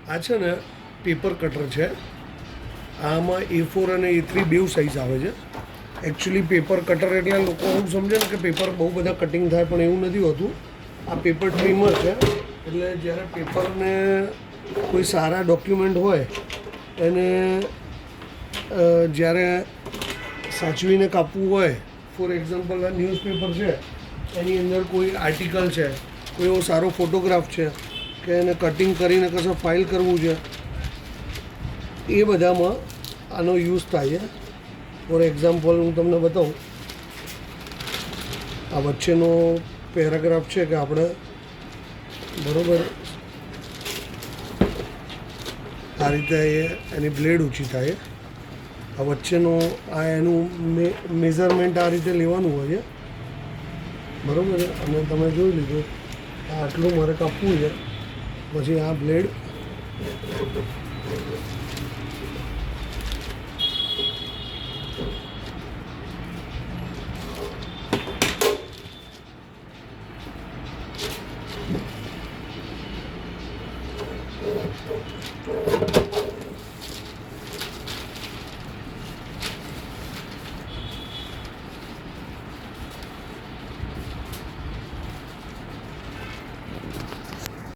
આ છે ને પેપર કટર છે. આમાં A4 અને A3 બેવ સાઇઝ આવે છે. એકચ્યુઅલી પેપર કટર એટલે લોકો એવું સમજે ને કે પેપર બહુ બધા કટિંગ થાય, પણ એવું નથી હોતું. આ પેપર ટ્રીમર છે. એટલે જ્યારે પેપરને કોઈ સારા ડોક્યુમેન્ટ હોય એને જ્યારે સાચવીને કાપવું હોય, ફોર એક્ઝામ્પલ આ ન્યૂઝપેપર છે, એની અંદર કોઈ આર્ટિકલ છે, કોઈ એવો સારો ફોટોગ્રાફ છે કે એને કટિંગ કરીને કશું ફાઇલ કરવું છે, એ બધામાં આનો યુઝ થાય છે. ફોર એક્ઝામ્પલ હું તમને બતાવું. આ વચ્ચેનો પેરાગ્રાફ છે કે આપણે બરાબર આ રીતે એની બ્લેડ ઊંચી થાય. આ વચ્ચેનો આ એનું મેઝરમેન્ટ આ રીતે લેવાનું હોય છે, બરાબર. અને તમે જોઈ લીધું આ આટલું મારે કાપવું છે. પછી આ બ્લેડ